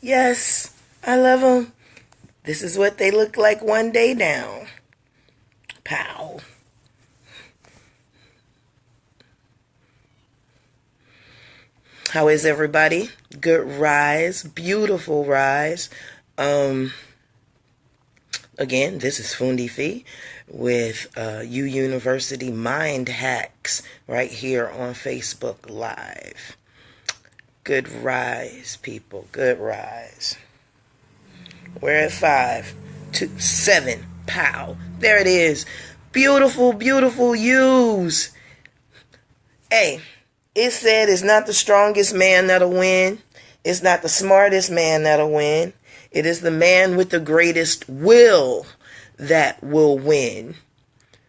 Yes, I love them. This is what they look like one day down. Pow. How is everybody? Good rise. Beautiful rise. Again, this is Fundi Fee with U University Mind Hacks right here on Facebook Live. Good rise, people. Good rise. We're at 5, 2, 7. Pow. There it is. Beautiful, beautiful U's. Hey, it said it's not the strongest man that'll win. It's not the smartest man that'll win. It is the man with the greatest will that will win.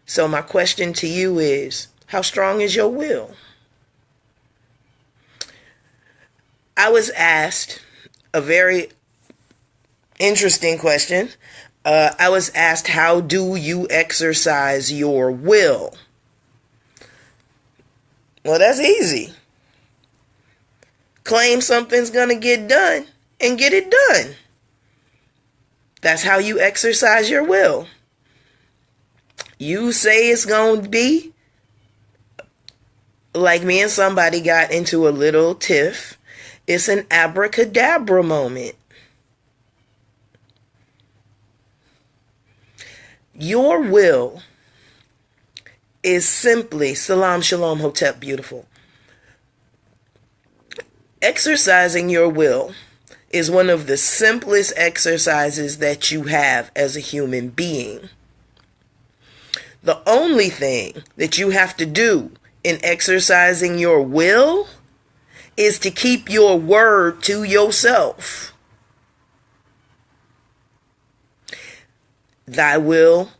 So my question to you is, how strong is your will? I was asked a very interesting question. I was asked, how do you exercise your will? Well, that's easy. Claim something's going to get done and get it done. That's how you exercise your will. You say it's going to be, like me and somebody got into a little tiff. It's an abracadabra moment. Your will is simply, Salam Shalom Hotep Beautiful. Exercising your will is one of the simplest exercises that you have as a human being. The only thing that you have to do in exercising your will is to keep your word to yourself. Thy will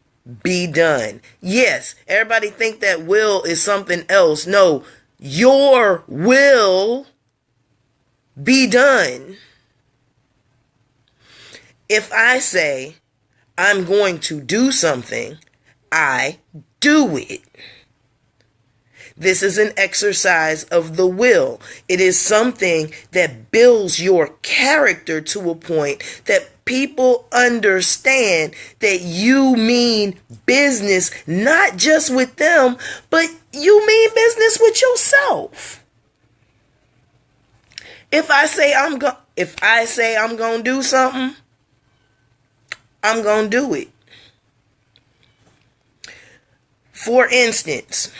be done. Yes, everybody think that will is something else. No, your will be done. If I say I'm going to do something, I do it. This is an exercise of the will. It is something that builds your character to a point that people understand that you mean business, not just with them, but you mean business with yourself. If I say I'm going to do something, I'm going to do it. For instance,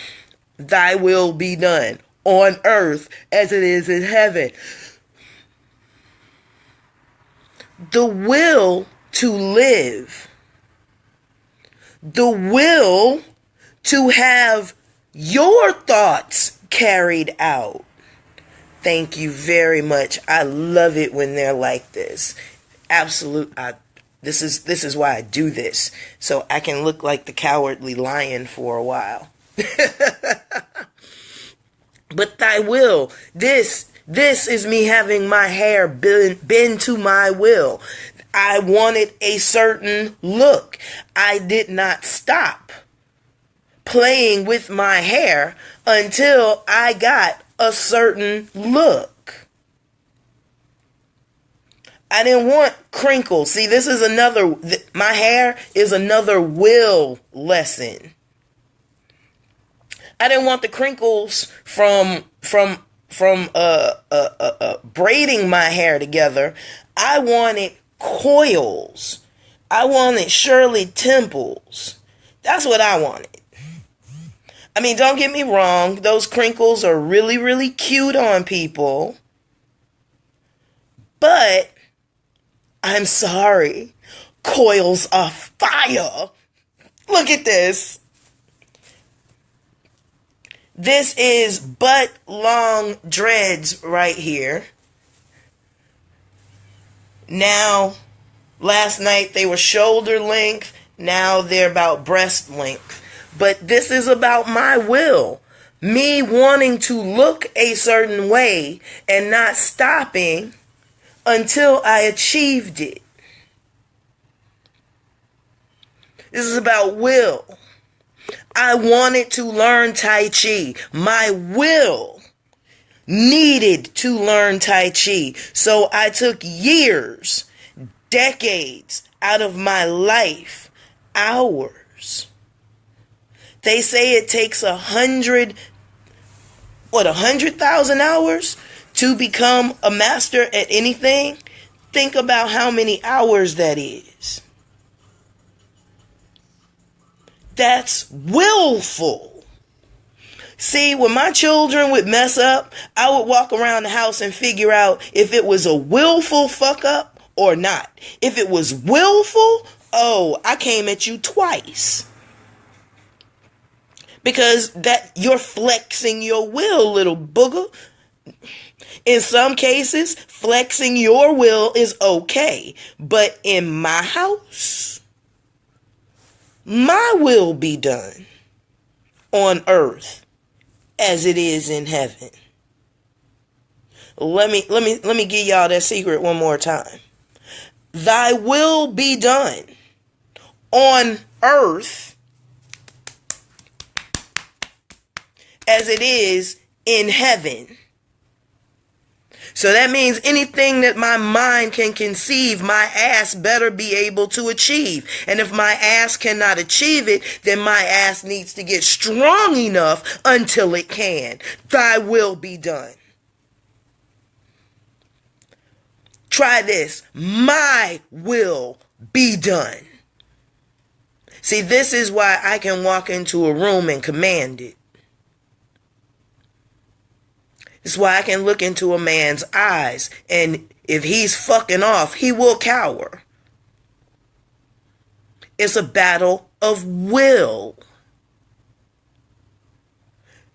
thy will be done on earth as it is in heaven. The will to live, the will to have your thoughts carried out. Thank you very much. I love it when they're like this. This is why I do this, so I can look like the cowardly lion for a while. But thy will, this is me having my hair bend to my will. I wanted a certain look. I did not stop playing with my hair until I got a certain look. I didn't want crinkles. See, this is my hair is another will lesson. I didn't want the crinkles from braiding my hair together. I wanted coils. I wanted Shirley Temples. That's what I wanted. I mean, don't get me wrong. Those crinkles are really, really cute on people. But I'm sorry. Coils are fire. Look at this. This is butt long dreads right here. Now, last night they were shoulder length. Now they're about breast length. But this is about my will. Me wanting to look a certain way and not stopping until I achieved it. This is about will. I wanted to learn Tai Chi. My will needed to learn Tai Chi. So I took years, decades out of my life, hours. They say it takes 100,000 hours to become a master at anything. Think about how many hours that is. That's willful. See, when my children would mess up, I would walk around the house and figure out if it was a willful fuck up or not. If it was willful, oh, I came at you twice. Because that you're flexing your will, little booger. In some cases, flexing your will is okay. But in my house, my will be done on earth as it is in heaven. Let me give y'all that secret one more time. Thy will be done on earth as it is in heaven. So that means anything that my mind can conceive, my ass better be able to achieve. And if my ass cannot achieve it, then my ass needs to get strong enough until it can. Thy will be done. Try this. My will be done. See, this is why I can walk into a room and command it. This is why I can look into a man's eyes, and if he's fucking off, he will cower. It's a battle of will.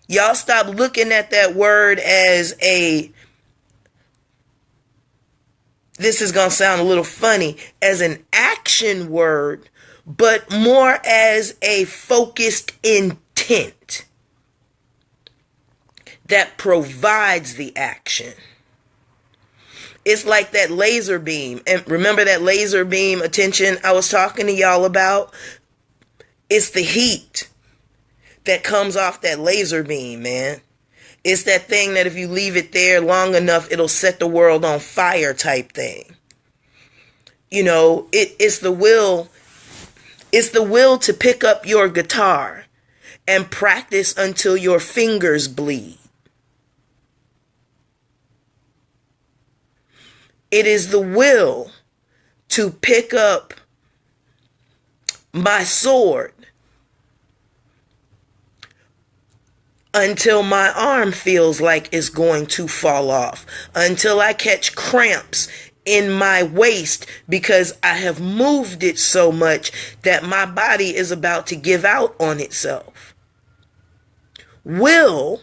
Y'all stop looking at that word as this is going to sound a little funny, as an action word, but more as a focused intent that provides the action. It's like that laser beam. And remember that laser beam attention I was talking to y'all about? It's the heat that comes off that laser beam, man. It's that thing that if you leave it there long enough, it'll set the world on fire type thing. You know, it's the will. It's the will to pick up your guitar and practice until your fingers bleed. It is the will to pick up my sword until my arm feels like it's going to fall off, until I catch cramps in my waist because I have moved it so much that my body is about to give out on itself. Will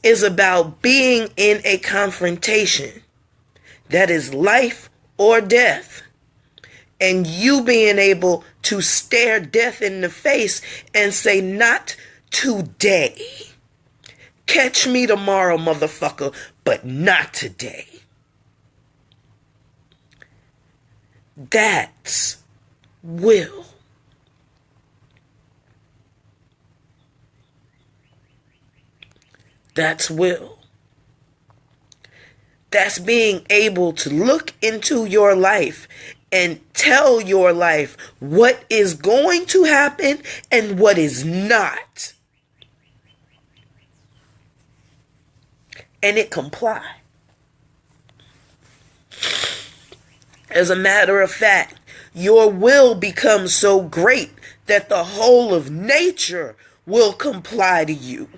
is about being in a confrontation that is life or death, and you being able to stare death in the face and say, not today. Catch me tomorrow, motherfucker, but not today. That's will. That's will. That's being able to look into your life and tell your life what is going to happen and what is not. And it comply. As a matter of fact, your will becomes so great that the whole of nature will comply to you.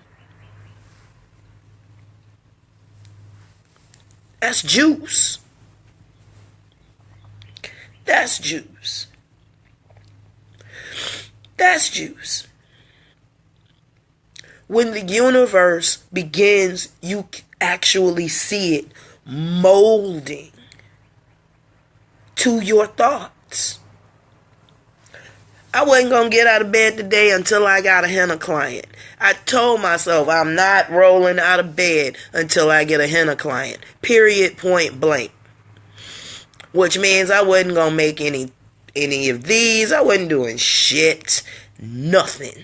That's juice. That's juice. That's juice. When the universe begins, you actually see it molding to your thoughts. I wasn't going to get out of bed today until I got a henna client. I told myself I'm not rolling out of bed until I get a henna client. Period, point blank. Which means I wasn't going to make any of these. I wasn't doing shit. Nothing.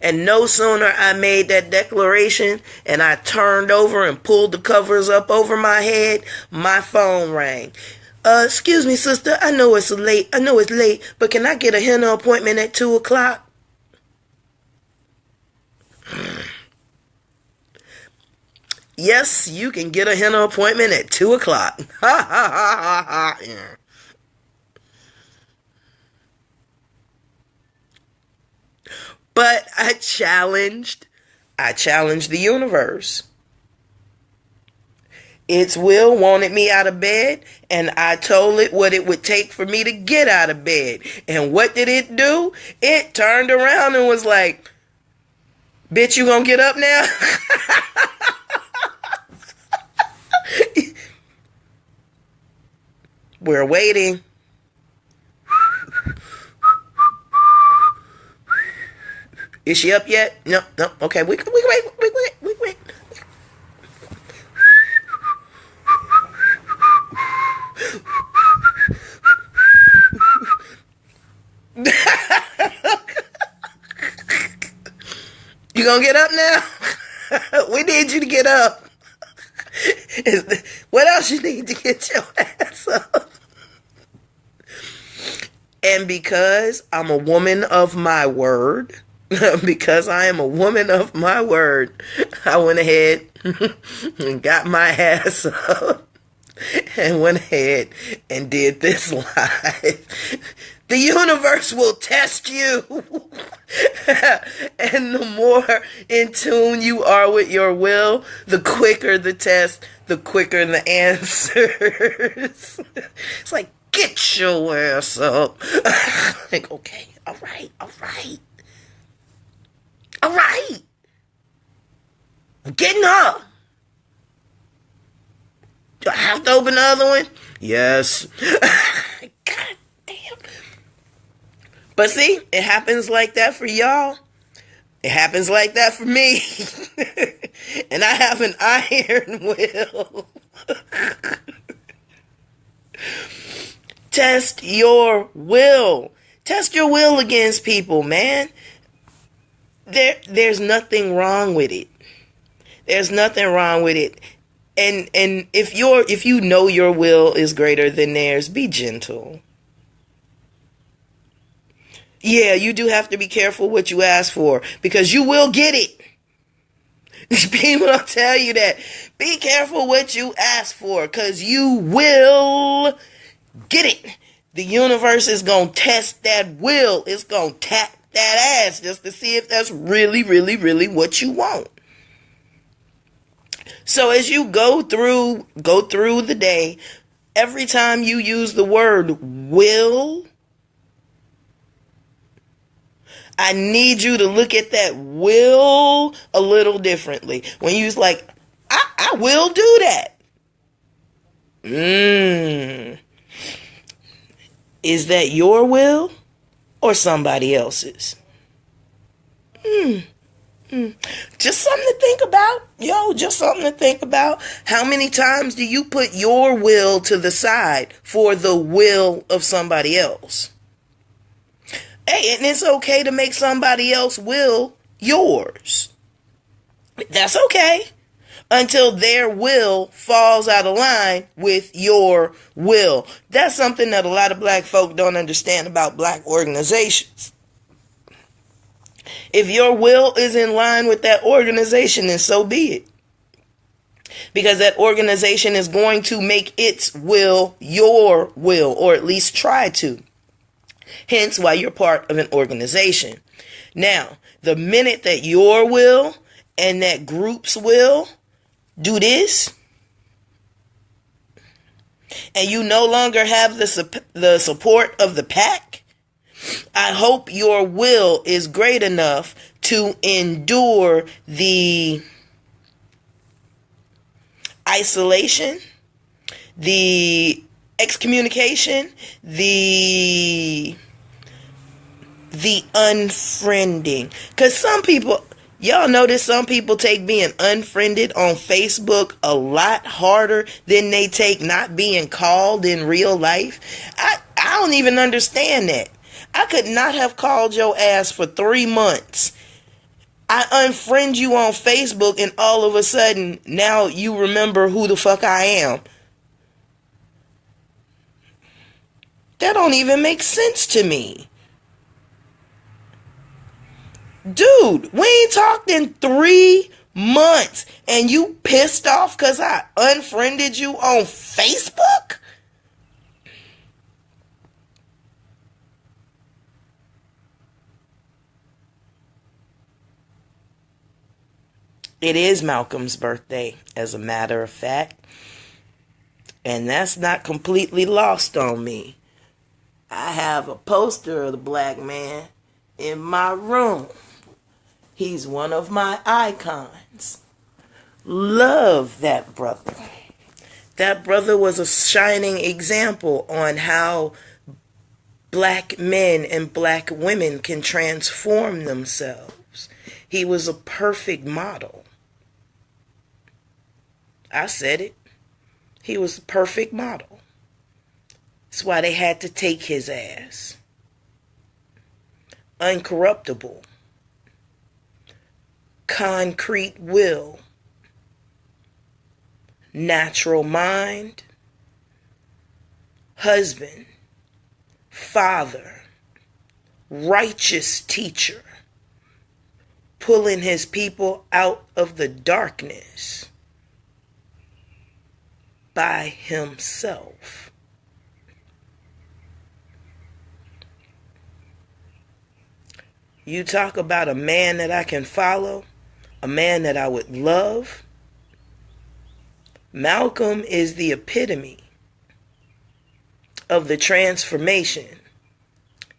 And no sooner I made that declaration and I turned over and pulled the covers up over my head, my phone rang. Excuse me, sister, I know it's late, but can I get a henna appointment at 2 o'clock? Yes, you can get a henna appointment at 2 o'clock. Ha ha ha ha ha. But I challenged the universe. Its will wanted me out of bed, and I told it what it would take for me to get out of bed. And what did it do? It turned around and was like, bitch, you gonna get up now? We're waiting. Is she up yet? No. Okay, we wait. You gonna get up now? We need you to get up. What else you need to get your ass up? And because I'm a woman of my word, because I am a woman of my word, I went ahead and got my ass up and went ahead and did this live. The universe will test you. And the more in tune you are with your will, the quicker the test, the quicker the answers. It's like, get your ass up. Like, okay, all right. I'm getting up. Do I have to open the other one? Yes. God damn. But see, it happens like that for y'all. It happens like that for me. And I have an iron will. Test your will. Test your will against people, man. There's nothing wrong with it. There's nothing wrong with it. And if you know your will is greater than theirs, be gentle. Yeah, you do have to be careful what you ask for, because you will get it. People don't tell you that. Be careful what you ask for, because you will get it. The universe is going to test that will. It's going to tap that ass just to see if that's really, really, really what you want. So as you go through the day, every time you use the word will, I need you to look at that will a little differently. When you use like, I will do that. Is that your will or somebody else's? Just something to think about. Just something to think about. How many times do you put your will to the side for the will of somebody else? Hey, and it's okay to make somebody else's will yours. That's okay. Until their will falls out of line with your will. That's something that a lot of black folk don't understand about black organizations. If your will is in line with that organization, then so be it. Because that organization is going to make its will your will, or at least try to. Hence why you're part of an organization. Now, the minute that your will and that group's will do this, and you no longer have the support of the pack, I hope your will is great enough to endure the isolation, the excommunication, the unfriending. Because some people, y'all notice some people take being unfriended on Facebook a lot harder than they take not being called in real life. I don't even understand that. I could not have called your ass for 3 months I unfriend you on Facebook and all of a sudden now you remember who the fuck I am. That don't even make sense to me. Dude, we ain't talked in 3 months and you pissed off because I unfriended you on Facebook? It is Malcolm's birthday, as a matter of fact. And that's not completely lost on me. I have a poster of the black man in my room. He's one of my icons. Love that brother. That brother was a shining example on how black men and black women can transform themselves. He was a perfect model. I said it. He was the perfect model. That's why they had to take his ass. Uncorruptible. Concrete will. Natural mind. Husband. Father. Righteous teacher. Pulling his people out of the darkness by himself. You talk about a man that I can follow, a man that I would love. Malcolm is the epitome of the transformation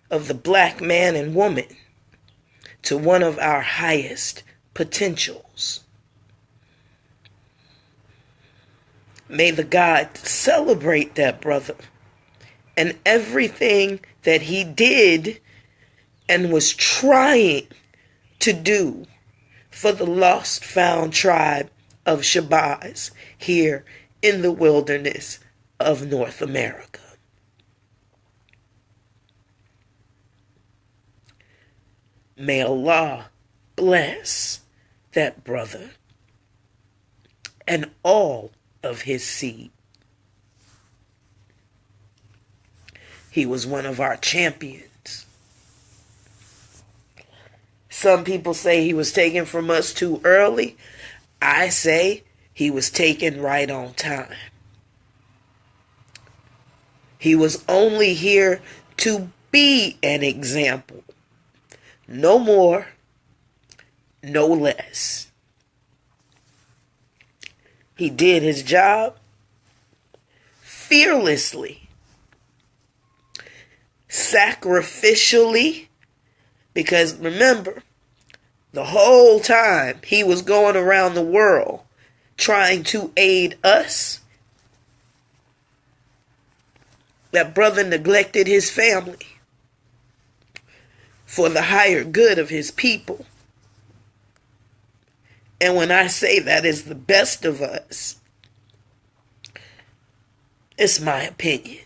of the black man and woman to one of our highest potentials. May the God celebrate that brother and everything that he did and was trying to do for the lost found tribe of Shabazz here in the wilderness of North America. May Allah bless that brother and all of his seed. He was one of our champions. Some people say he was taken from us too early. I say he was taken right on time. He was only here to be an example. No more, no less. He did his job fearlessly, sacrificially, because remember, the whole time he was going around the world trying to aid us, that brother neglected his family for the higher good of his people. And when I say that is the best of us, it's my opinion.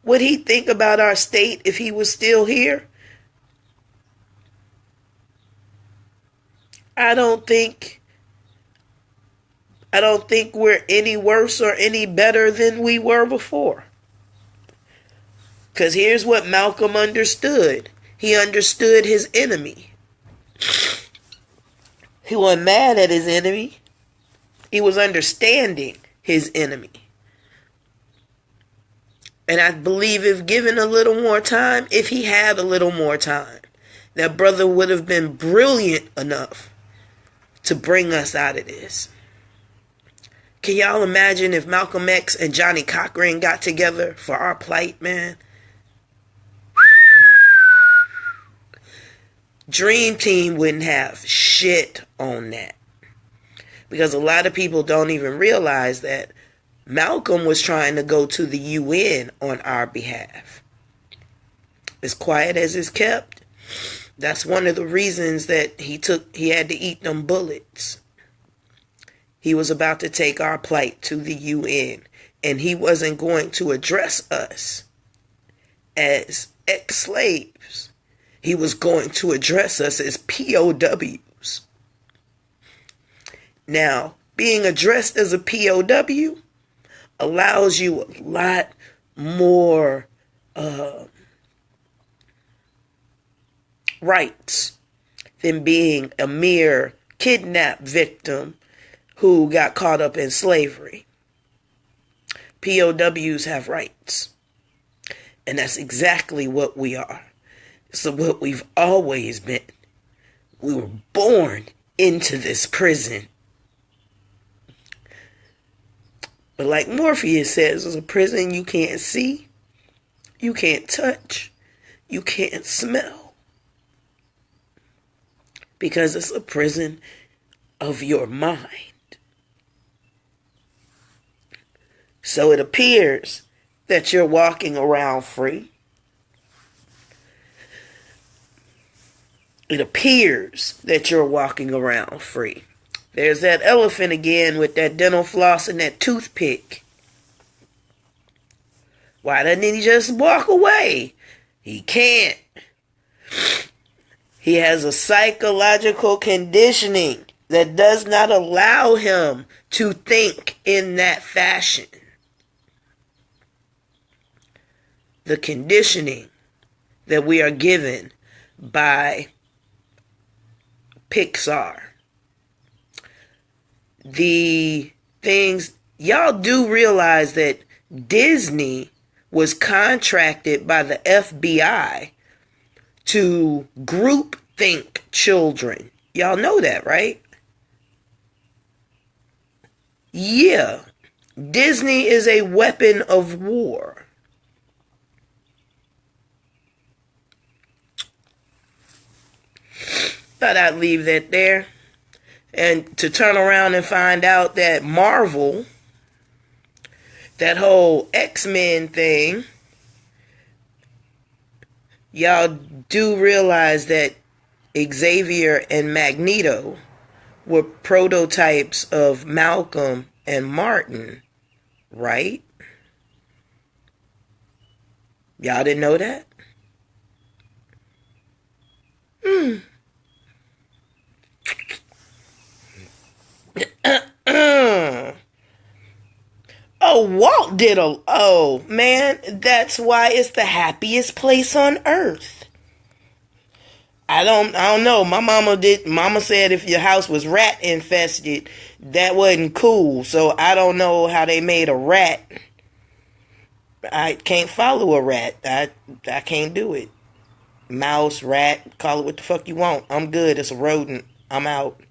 Would he think about our state if he was still here? I don't think we're any worse or any better than we were before. Because here's what Malcolm understood. He understood his enemy. He wasn't mad at his enemy. He was understanding his enemy. And I believe if given a little more time, if he had a little more time, that brother would have been brilliant enough to bring us out of this. Can y'all imagine if Malcolm X and Johnny Cochran got together for our plight, man? Dream Team wouldn't have shit on that. Because a lot of people don't even realize that Malcolm was trying to go to the UN on our behalf. As quiet as it's kept, that's one of the reasons that he had to eat them bullets. He was about to take our plight to the UN, and he wasn't going to address us as ex-slaves. He was going to address us as POWs. Now, being addressed as a POW allows you a lot more rights than being a mere kidnapped victim who got caught up in slavery. POWs have rights. And that's exactly what we are. So what we've always been. We were born into this prison. But like Morpheus says, it's a prison you can't see, you can't touch, you can't smell. Because it's a prison of your mind. So it appears that you're walking around free. It appears that you're walking around free. There's that elephant again with that dental floss and that toothpick. Why doesn't he just walk away? He can't. He has a psychological conditioning that does not allow him to think in that fashion. The conditioning that we are given by Pixar. The things, y'all do realize that Disney was contracted by the FBI to group think children. Y'all know that, right? Yeah. Disney is a weapon of war. Thought I'd leave that there. And to turn around and find out that Marvel, that whole X-Men thing, y'all do realize that Xavier and Magneto were prototypes of Malcolm and Martin, right? Y'all didn't know that? Oh, Walt did a... Oh, man, that's why it's the happiest place on earth. I don't know. Mama said if your house was rat infested, that wasn't cool. So I don't know how they made a rat. I can't follow a rat. I can't do it. Mouse, rat, call it what the fuck you want. I'm good. It's a rodent. I'm out.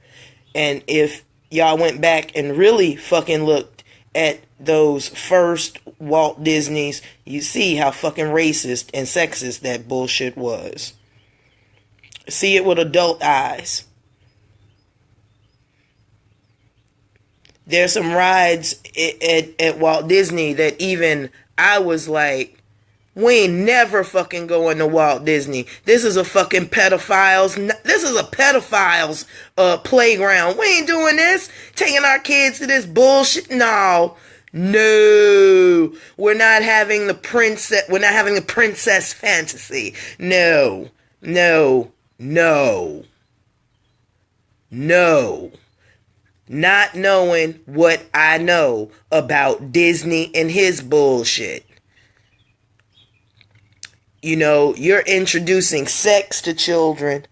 And if y'all went back and really fucking looked at those first Walt Disneys, you see how fucking racist and sexist that bullshit was. See it with adult eyes. There's some rides at Walt Disney that even I was like, we ain't never fucking going to Walt Disney. This is a fucking this is a pedophile's playground. We ain't doing this. Taking our kids to this bullshit. No. We're not having the princess fantasy. No. Not knowing what I know about Disney and his bullshit. You know, you're introducing sex to children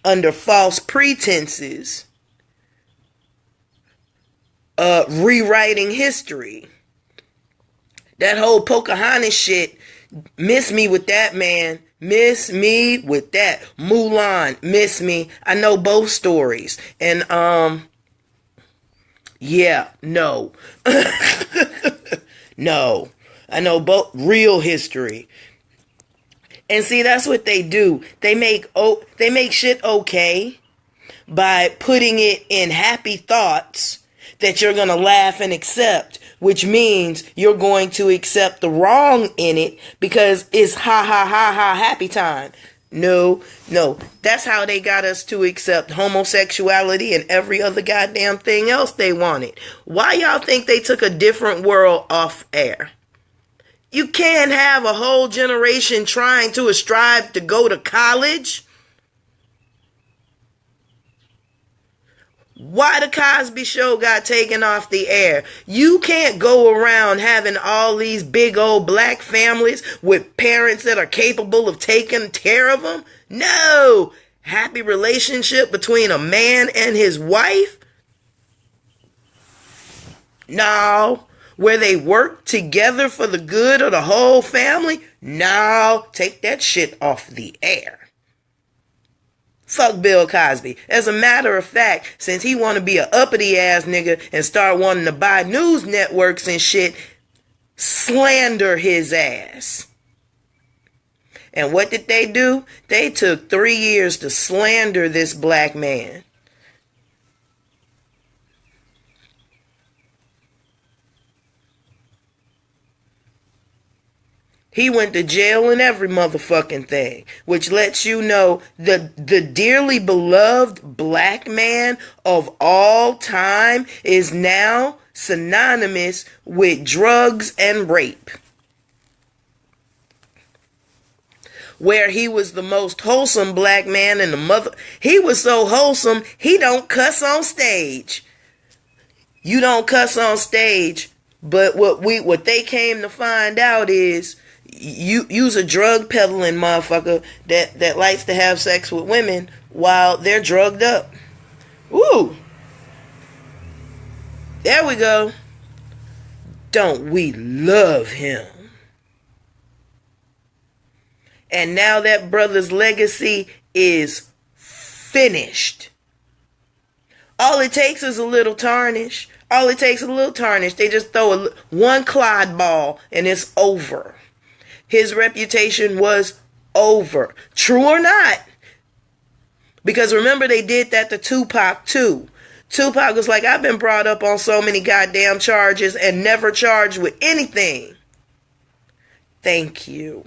under false pretenses, rewriting history. That whole Pocahontas shit, miss me with that, man. Miss me with that. Mulan, miss me. I know both stories. And, yeah, no. No. I know both real history. And see, that's what they do. They make shit okay by putting it in happy thoughts that you're going to laugh and accept, which means you're going to accept the wrong in it because it's ha ha ha ha happy time. No. That's how they got us to accept homosexuality and every other goddamn thing else they wanted. Why y'all think they took A Different World off air? You can't have a whole generation trying to strive to go to college. Why the Cosby Show got taken off the air? You can't go around having all these big old black families with parents that are capable of taking care of them. No. Happy relationship between a man and his wife? No. Where they work together for the good of the whole family? No. Take that shit off the air. Fuck Bill Cosby. As a matter of fact, since he want to be a uppity ass nigga and start wanting to buy news networks and shit, slander his ass. And what did they do? They took 3 years to slander this black man. He went to jail and every motherfucking thing, which lets you know the dearly beloved black man of all time is now synonymous with drugs and rape. Where he was the most wholesome black man in the mother. He was so wholesome, he don't cuss on stage. You don't cuss on stage, but what they came to find out is you's a drug peddling motherfucker that likes to have sex with women while they're drugged up. Woo! There we go. Don't we love him? And now that brother's legacy is finished. All it takes is a little tarnish. All it takes is a little tarnish. They just throw one Clyde ball and it's over. His reputation was over. True or not. Because remember they did that to Tupac too. Tupac was like, I've been brought up on so many goddamn charges and never charged with anything. Thank you.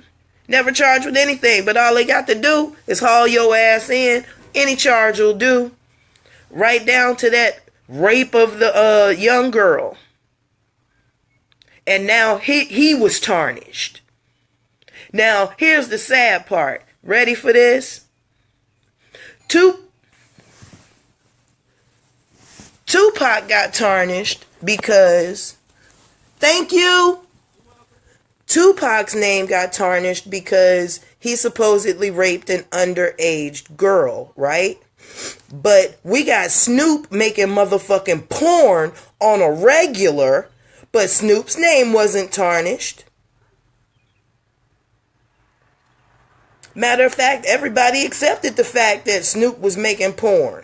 Never charged with anything, but all they got to do is haul your ass in. Any charge will do. Right down to that rape of the young girl. And now he was tarnished. Now, here's the sad part. Ready for this? Tupac got tarnished because, thank you, Tupac's name got tarnished because he supposedly raped an underage girl, right? But we got Snoop making motherfucking porn on a regular, but Snoop's name wasn't tarnished. Matter of fact, everybody accepted the fact that Snoop was making porn.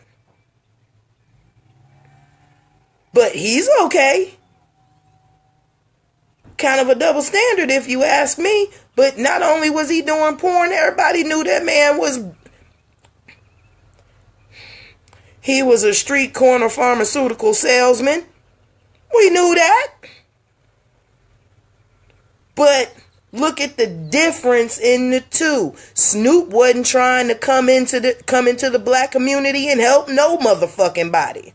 But he's okay. Kind of a double standard if you ask me. But not only was he doing porn, everybody knew that man was... He was a street corner pharmaceutical salesman. We knew that. But look at the difference in the two. Snoop wasn't trying to come into the black community and help no motherfucking body.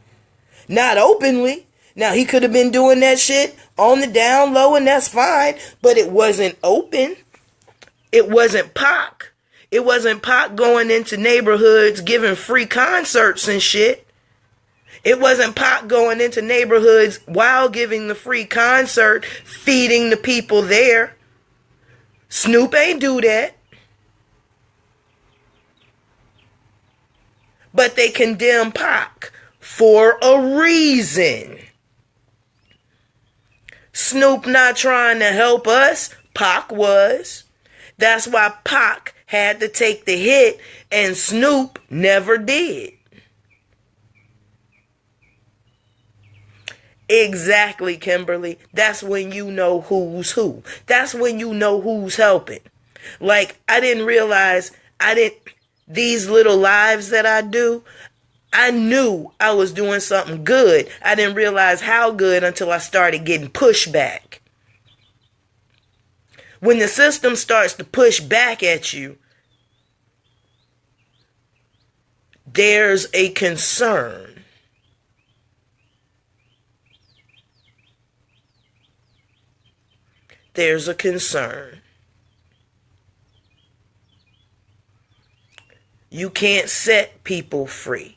Not openly. Now, he could have been doing that shit on the down low, and that's fine. But it wasn't open. It wasn't Pac. It wasn't Pac going into neighborhoods giving free concerts and shit. It wasn't Pac going into neighborhoods while giving the free concert, feeding the people there. Snoop ain't do that. But they condemn Pac for a reason. Snoop not trying to help us. Pac was. That's why Pac had to take the hit and Snoop never did. Exactly, Kimberly. That's when you know who's who. That's when you know who's helping. Like, I didn't realize these little lives that I do, I knew I was doing something good. I didn't realize how good until I started getting pushback. When the system starts to push back at you, there's a concern. there's a concern. You can't set people free.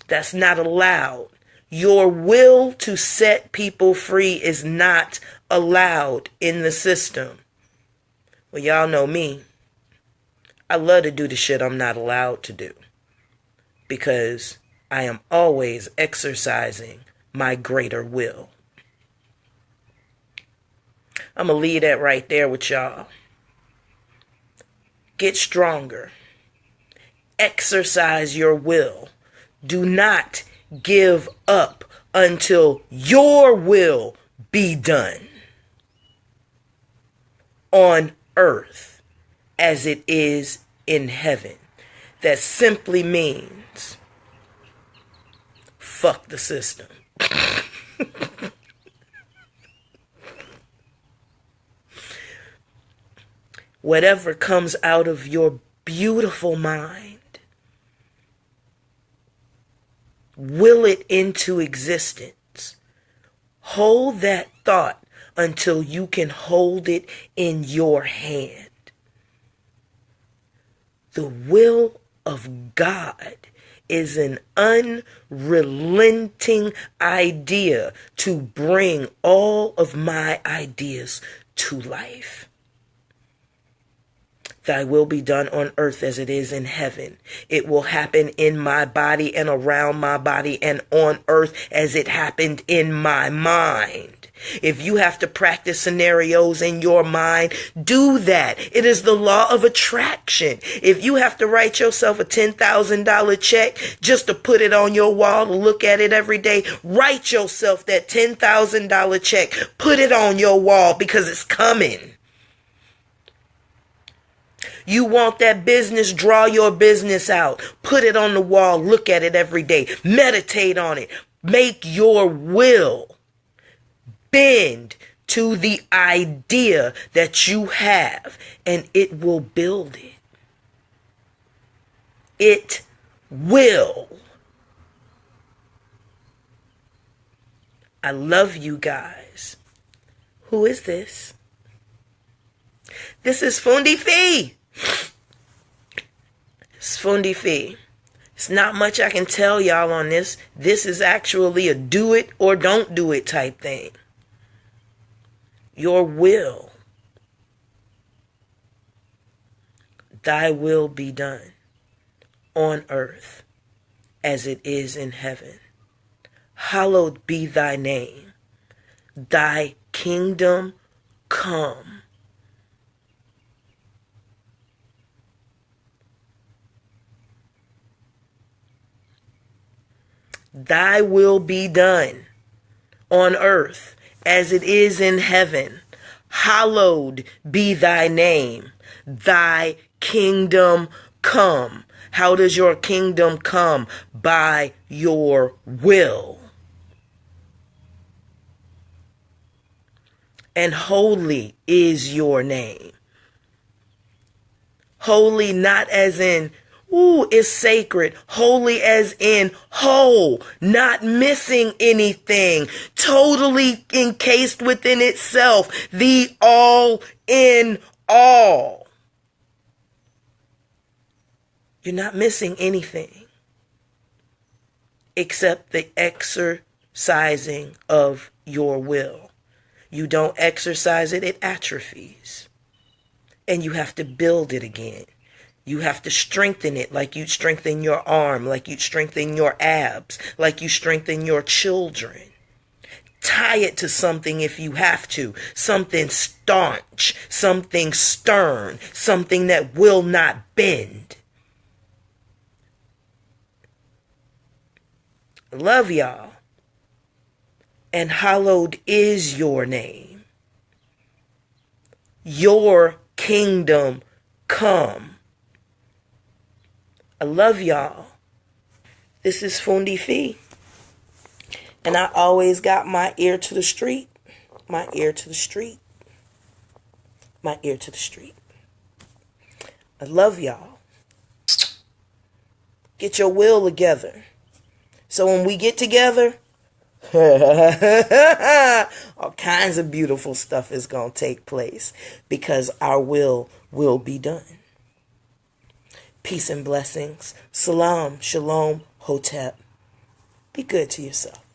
That's not allowed. Your will to set people free is not allowed in the system. Well, y'all know me. I love to do the shit I'm not allowed to do, because I am always exercising my greater will. I'm going to leave that right there with y'all. Get stronger. Exercise your will. Do not give up until your will be done on earth as it is in heaven. That simply means fuck the system. Whatever comes out of your beautiful mind, will it into existence. Hold that thought until you can hold it in your hand. The will of God is an unrelenting idea to bring all of my ideas to life. Thy will be done on earth as it is in heaven. It will happen in my body and around my body and on earth as it happened in my mind. If you have to practice scenarios in your mind, do that. It is the law of attraction. If you have to write yourself a $10,000 check just to put it on your wall to look at it every day, write yourself that $10,000 check. Put it on your wall, because it's coming. You want that business, draw your business out. Put it on the wall. Look at it every day. Meditate on it. Make your will bend to the idea that you have, and it will build it. It will. I love you guys. Who is this? This is Fundi Fee. It's Fundi Fee. It's not much I can tell y'all on this. This is actually a do it or don't do it type thing. Your will. Thy will be done on earth as it is in heaven. Hallowed be thy name. Thy kingdom come. Thy will be done on earth as it is in heaven. Hallowed be thy name. Thy kingdom come. How does your kingdom come? By your will. And holy is your name. Holy not as in is sacred. Holy as in whole, not missing anything, totally encased within itself, the all in all. You're not missing anything except the exercising of your will. You don't exercise it, it atrophies. And you have to build it again. You have to strengthen it like you strengthen your arm, like you strengthen your abs, like you strengthen your children. Tie it to something if you have to. Something staunch, something stern, something that will not bend. Love y'all. And hallowed is your name. Your kingdom come. I love y'all. This is Fundi Fee. And I always got my ear to the street. My ear to the street. My ear to the street. I love y'all. Get your will together. So when we get together, All kinds of beautiful stuff is going to take place because our will be done. Peace and blessings. Salam, shalom, hotep. Be good to yourself.